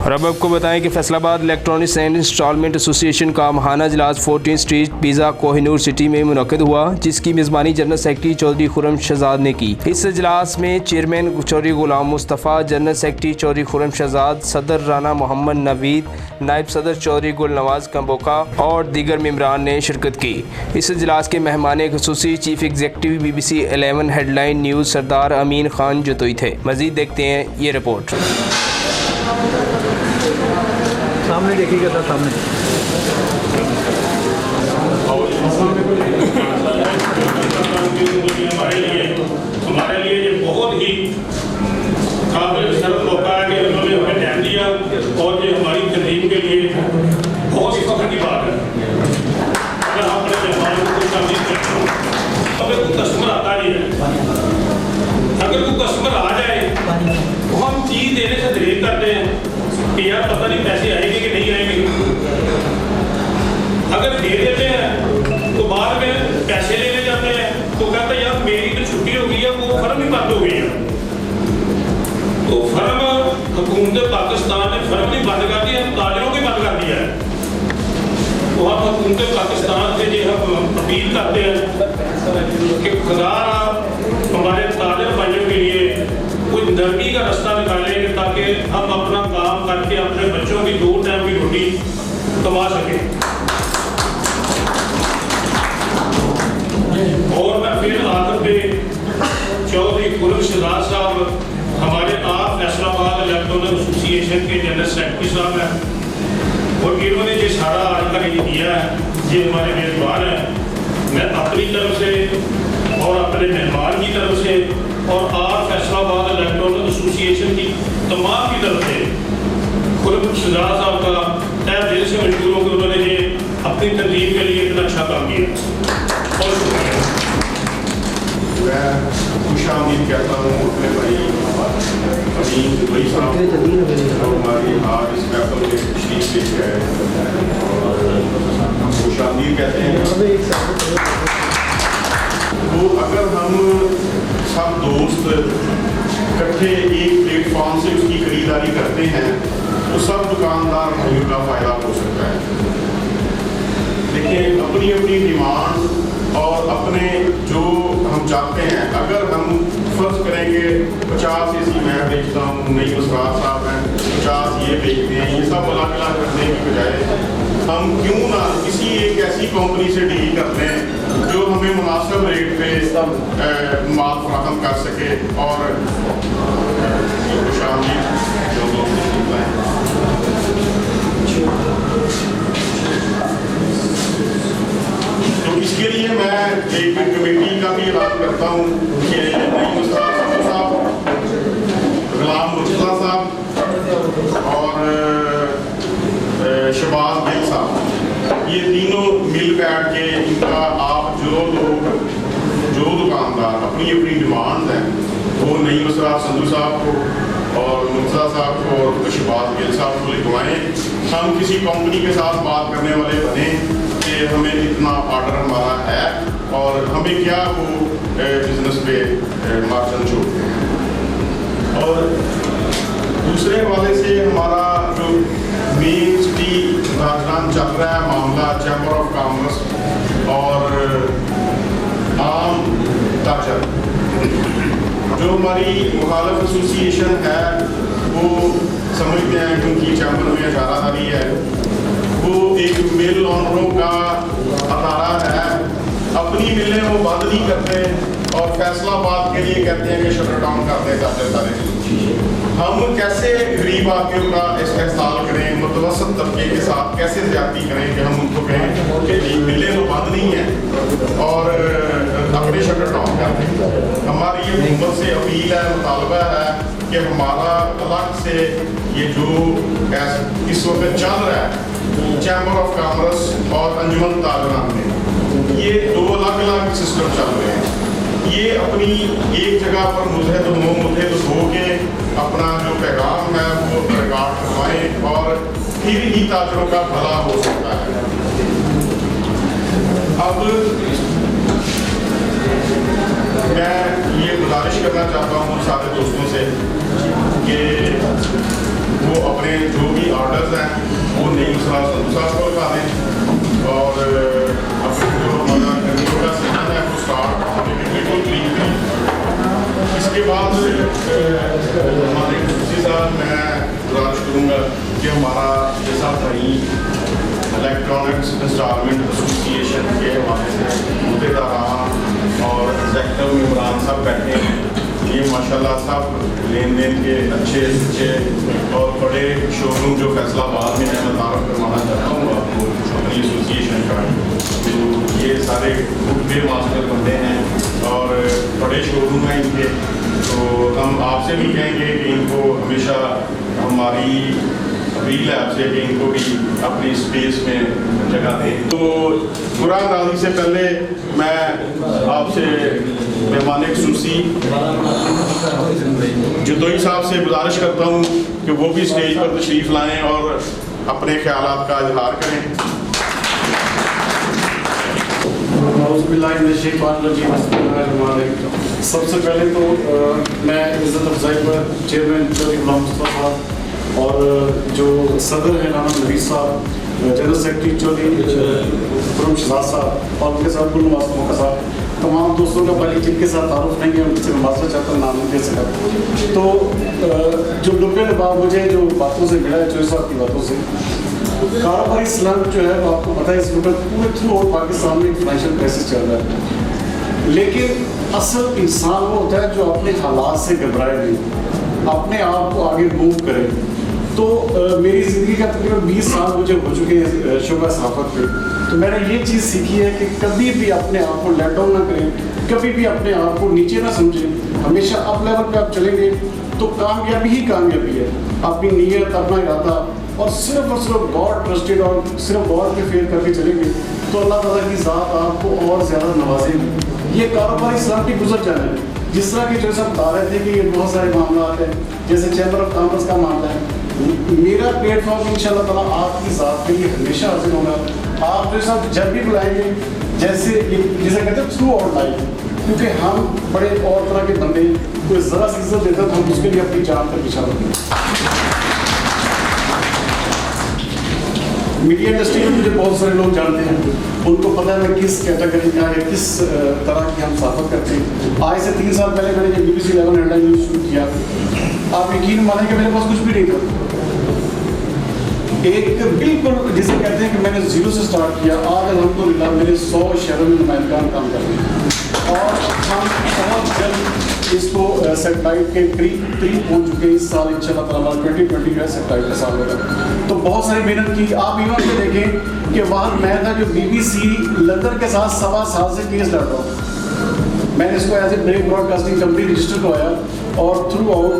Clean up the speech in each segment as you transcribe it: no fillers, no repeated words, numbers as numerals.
और अब आपको बताएं कि Faisalabad electronics and installment association का महाना इजलास 14 स्ट्रीट पिज़्ज़ा कोहिनूर सिटी में मुनक़िद हुआ, जिसकी मेज़बानी जनरल सेक्रेटरी चौधरी खुर्रम शहजाद ने की। इस इजलास में चेयरमैन चौधरी गुलाम मुस्तफ़ा, जनरल सेक्रेटरी चौधरी खुर्रम शहजाद, सदर राना मोहम्मद नवीद, नायब सदर चौधरी गुलनवाज कंबोका और दीगर मेंबरान ने शिरकत की। इस इजलास के मेहमान ख़ुसूसी chief executive BBC 11 headline news Sardar Amin Khan Jatoi थे। मज़ीद देखते हैं ये रिपोर्ट। सामने देखिएगा सर, सामने हमारे लिए ये बहुत ही काबिल शर्फ मौका है कि उन्होंने हमें टाइम दिया और ये हमारी तंजीम के लिए बहुत ही फख्र की बात है। अगर हम अपने मेहमानों को कुछ तमीज़ करते हो, अगर कोई कस्टमर आता नहीं है, अगर कोई कस्टमर आ जाए तो हम चीज़ देने से देर करते हैं कि यार पता नहीं पैसे आएंगे कि नहीं आएंगे। अगर दे देते हैं तो बाद में पैसे लेने जाते हैं तो कहते हैं यार मेरी तो छुट्टी हो गई है, वो फर्म ही बंद हो गई है। तो फर्म हुकूमत पाकिस्तान ने फर्म नहीं बंद कर दिया, ताजरों की बंद कर दिया है। तो हम हुकूमत पाकिस्तान से जो हम अपील करते हैं कि खुदा हमारे ताजर भाइयों के लिए कुछ नरमी का रास्ता निकालेंगे ताकि हम अपना काम करके अपने बच्चों की 2 टाइम की रोटी कमा सकें। और मैं फिर आखिर पे चौधरी खुर्रम शहजाद साहब हमारे आप फैसलाबाद इलेक्ट्रॉनिक एसोसिएशन के जनरल सेक्रेटरी साहब हैं और इन्होंने जो सारा आज तक ये किया है, ये हमारे मेज़बान हैं। मैं अपनी तरफ से और अपने मेहमान की तरफ से और आप फैसलाबाद इलेक्ट्रॉनिक एसोसिएशन की तमाम की तरफ से खुर्रम शहजाद साहब का तहे दिल से मशकूर हूँ कि उन्होंने ये अपनी तंजीम के लिए इतना अच्छा काम किया। और शुक्रिया। मैं खुशामदीद कहता हूँ अपने भाई अमीन दुबई साहब और हमारी आज इस महफिल में तशरीफ लेके आए और हम खुशामदीद कहते हैं। तो अगर हम सब दोस्त इकट्ठे एक प्लेटफॉर्म से उसकी खरीदारी करते हैं तो सब दुकानदार भाइयों का फ़ायदा हो सकता है। देखिए, अपनी अपनी डिमांड और अपने जो हम चाहते हैं, अगर हम फर्ज करेंगे 50 AC मैं बेचता हूँ, नहीं उसरात साहब हैं 50 ये बेचते हैं, ये सब अलग अलग करने की बजाय हम क्यों ना किसी एक ऐसी कंपनी से डील करते हैं जो हमें मुनासिब रेट पे माल फराहम कर सके और शामिल जो लोग तो इसके लिए मैं एक कमेटी का भी ऐलान करता हूँ कि साहब, गुलाम मुस्तफ़ा साहब और शहबाज गिल साहब, ये तीनों मिल बैठ के इनका आप जो दुकानदार अपनी अपनी डिमांड है वो नई उसरात संधू साहब को और मुर्तज़ा साहब को और शहबाज गिल साहब को लिखवाएं। हम किसी कंपनी के साथ बात करने वाले बने कि हमें इतना ऑर्डर हमारा है और हमें क्या वो बिजनेस पे मार्जिन छोड़ते हैं। और दूसरे वाले से हमारा जो मेन सिटी राजधान चल रहा है मामला चैम्बर ऑफ कॉमर्स और आम ताजर, जो हमारी मुखालिफ एसोसिएशन है वो समझते हैं क्योंकि चैम्बर में इजारादारी है, वो एक मिल ऑनरों का अदारा है, अपनी मिलें वो बंद नहीं करते और फैसलाबाद के लिए कहते हैं कि शटर डाउन करते हैं सारे। हम कैसे गरीब आदमियों का इस्तेहसाल करें, मुतवसत तबके के साथ कैसे ज्यादती करें कि हम उनको कहें कि मिलें तो बंद नहीं है और अपने शटर डाउन कर दें। हमारी ये हुकूमत से अपील है, मुतालबा है कि हमारा अलग से ये जो इस वक्त चल रहा है चैम्बर ऑफ कॉमर्स और अंजुमन ताजरान में, ये 2 अलग अलग सिस्टम चल रहे हैं। ये अपनी एक जगह पर मुतहद हो के अपना जो पैगाम है वो रिकॉर्ड करवाएं और फिर ही ताजरों का भला हो सकता है। अब मैं ये गुजारिश करना चाहता हूँ सारे दोस्तों से कि वो अपने जो भी ऑर्डर्स हैं वो नई मसला संधू साहब को लिखा दें और अपने जो हमारा गर्मियों का सीजन है वो स्टार्ट होने के बिल्कुल करीब करीब। इसके बाद हमारे दूसरी साल मैं गुजारिश करूँगा कि हमारा जैसा भाई इलेक्ट्रॉनिक्स इंस्टॉलमेंट एसोसिएशन के हवाले से मुद्देदारान और एग्जेक्टिव मेंबरान सब बैठे हैं, ये माशाल्लाह सब लेन देन के अच्छे और बड़े शोरूम जो फैसलाबाद में मैं तारफ़ करवाना चाहता हूँ आपको अपनी एसोसिएशन का, तो ये सारे फुटवेयर मास्टर बंदे हैं और बड़े शोरूम हैं इनके, तो हम आपसे भी कहेंगे कि इनको हमेशा हमारी अपील है आपसे कि इनको भी अपनी स्पेस में जगह दें। तो कुरान राजी से पहले मैं आपसे मेहमान खुसूसी जुदोई साहब से गुजारिश करता हूँ कि वो भी स्टेज पर तशरीफ़ लाएं और अपने ख्यालात का इजहार करें। सबसे पहले तो मैं इज़्ज़त अफजाई पर चेयरमैन चौधरी गुलाम मुस्तफा साहब और जो सदर हैं नाना नवीस साहब, जनरल सेक्रेटरी चौधरी खुरम शहजाद साहब और उनके साथ गुलनवाज मौका साहब, तमाम दोस्तों का बाकी जिनके साथ तारुफ नहीं है उनसे मैं माजरा चाहता हूँ, नाम नहीं दे सका। तो जो डुबे नवाब मुझे जो बातों से मिला है, चौधरी साहब की बातों से, कारोबारी स्लम जो है वो आपको पता है इस वक्त पूरे थ्रू आउट पाकिस्तान में फाइनेंशियल क्राइसिस चल रहा है, लेकिन असल इंसान वो होता है जो अपने हालात से घबराए नहीं, अपने आप को आगे मूव करे। तो मेरी ज़िंदगी का तकरीबन 20 साल मुझे हो चुके हैं शोबा सहाफ़त पे, तो मैंने ये चीज़ सीखी है कि कभी भी अपने आप को लेट डाउन ना करें, कभी भी अपने आप को नीचे ना समझें, हमेशा अप लेवल पे आप चलेंगे तो कामयाबी ही कामयाबी है। अपनी नीयत, अपना इरादा और सिर्फ गॉड ट्रस्टेड और सिर्फ गॉड पे फेल करके चलेंगे तो अल्लाह ताला की ज़ात आपको और ज़्यादा नवाजेगी। ये कारोबारी इस्लाम की गुजर जाना है, जिस तरह के जो सब बता रहे थे कि ये बहुत सारे मामला हैं, जैसे चैम्बर ऑफ कॉमर्स का मामला है, मेरा प्लेटफॉर्म इंशाल्लाह ताला आपकी ज़ात के लिए हमेशा हाजिर होगा। आप जो सब जब भी बुलाएंगे, जैसे कहते हैं थ्रू आउट लाइफ, क्योंकि हम बड़े और तरह के बंदे कोई ज़रा सी इज्जत देता तो हम उसके लिए अपनी जान पर पीछा होंगे। मीडिया इंडस्ट्री में मुझे बहुत सारे लोग जानते हैं, उनको पता है मैं किस कैटेगरी का है, किस तरह की हम साफत करते हैं। आज से 3 साल पहले मैंने जब BBC 11 हेडलाइन न्यूज़ शुरू किया, आप यकीन मानेंगे मेरे पास कुछ भी नहीं था, एक बिल्कुल जिसे कहते हैं कि मैंने ज़ीरो से स्टार्ट किया। आज अल्हम्दुलिल्लाह मेरे 100 शहरों में नुमाइंदगान काम कर रहे हैं और हम बहुत जल्द इसको सेटेलाइट के करीब पहुँच चुके हैं। इस साल इंशाल्लाह ताला 2020 जो है सेटेलाइट का साल होगा, तो बहुत सारी मेहनत की। आप इवन में देखें कि वहाँ मैं था जो BBC लंदन के साथ 1.25 साल से केस लड़ रहा हूँ, मैंने इसको as a break broadcasting company register करवाया और थ्रू आउट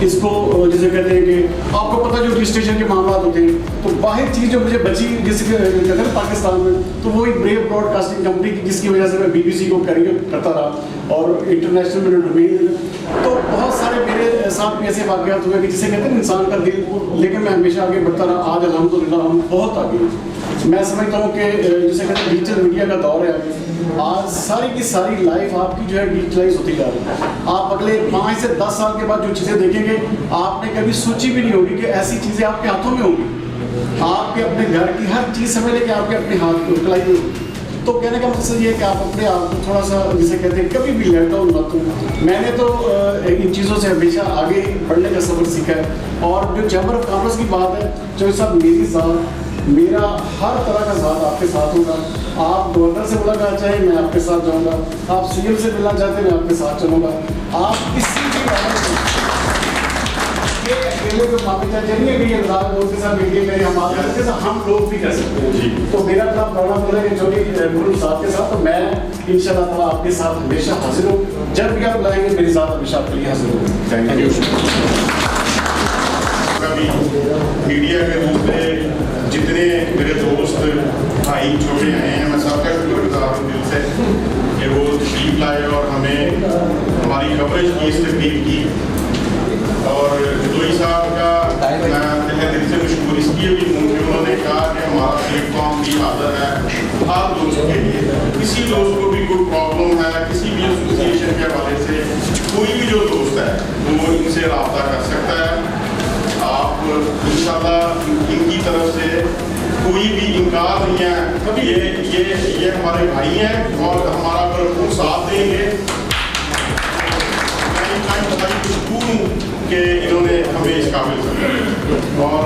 इसको जिसे कहते हैं कि आपको पता है जो रजिस्ट्रेशन के मामला होते हैं, तो वाहिद चीज़ जो मुझे बची जिसके कहते हैं पाकिस्तान में, तो वो एक ब्रेव ब्रॉडकास्टिंग कंपनी की, जिसकी वजह से मैं BBC को करियर करता रहा और इंटरनेशनल में डोमेन। तो बहुत सारे मेरे साथ भी ऐसे वाक़यात हुए कि जिसे कहते हैं इंसान का दिल, लेकिन मैं हमेशा आगे बढ़ता रहा। आज अल्हम्दुलिल्लाह हम बहुत आगे। मैं समझता हूँ कि जिसे कहते हैं डिजिटल मीडिया का दौर है, आज सारी की सारी लाइफ आपकी जो है डिजिटलाइज होती जा रही है। आप अगले 5 से 10 साल के बाद जो चीज़ें देखेंगे, आपने कभी सोची भी नहीं होगी कि ऐसी चीज़ें आपके हाथों में होंगी। आपके अपने घर की हर चीज़ समझ लेके आपके अपने हाथ में कलाई में होगी। तो कहने का मकसद ये है कि आप अपने आप को थोड़ा सा जिसे कहते हैं कभी भी लेट डाउन मत हो। मैंने तो इन चीज़ों से हमेशा आगे बढ़ने का सबक सीखा है। और जो चैम्बर ऑफ कॉमर्स की बात है, जो सब मेरी ज़ात, मेरा हर तरह का ज़ात आपके साथ होगा। आप गवर्नर से मुलाकात चाहें, मैं आपके साथ जाऊँगा। आप CM से मिलना चाहते हैं, मैं आपके साथ चलूँगा। आप किसी भी अकेले जो मामले चलिए भी ये दोस्त के साथ मिलिए, मेरे हमारे साथ हम लोग भी कर सकते हैं। तो मेरा अपना प्रोग्राम बोला कि जो गुरु साहब के साथ, तो मैं इंशाल्लाह ताला आपके साथ हमेशा हाजिर हूँ। जब भी आप बुलाएंगे मेरी ज़ात हमेशा आपके लिए हाजिर हूँ। Thank you. मीडिया के दूसरे जितने मेरे दोस्त भाई छोटे आए हैं, मैं सबका शुक्रगुजार हूँ दिल से कि वो तशरीफ लाए और हमें हमारी कवरेज की, इस तकलीफ की। और जुदोई साहब का मैं तहे दिल से मशहूर इसलिए भी हूँ कि उन्होंने कहा कि हमारा प्लेटफॉर्म भी हाजिर है हर दोस्तों के लिए। किसी दोस्त को भी कोई प्रॉब्लम है, किसी भी एसोसिएशन के हवाले से कोई भी जो दोस्त है वो इनसे रब्ता कर सकता है। आप इंशाल्लाह इनकी तरफ से कोई भी इनकार नहीं है, ये हमारे भाई हैं और हमारा भरपूर साथ देंगे। मैं बड़ी खुशबू हूँ कि इन्होंने हमें इस काबिल समझा। और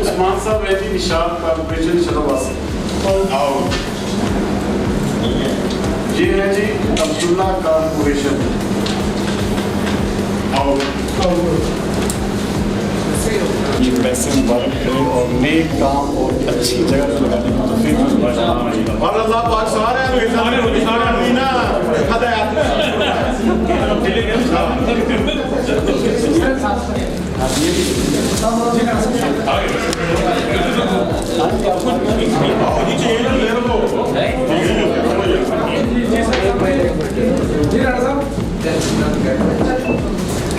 उस्मान साहब रहती निशात कॉर्पोरेशन शराबासी। आओ ये है जी अब्दुल्ला कॉर्पोरेशन। आओ ये पैसे मुबारक करें और नेक काम और अच्छी जगह पे लगाने की तौफीक दे। और अल्लाह पाक सारे ना हदायत आगे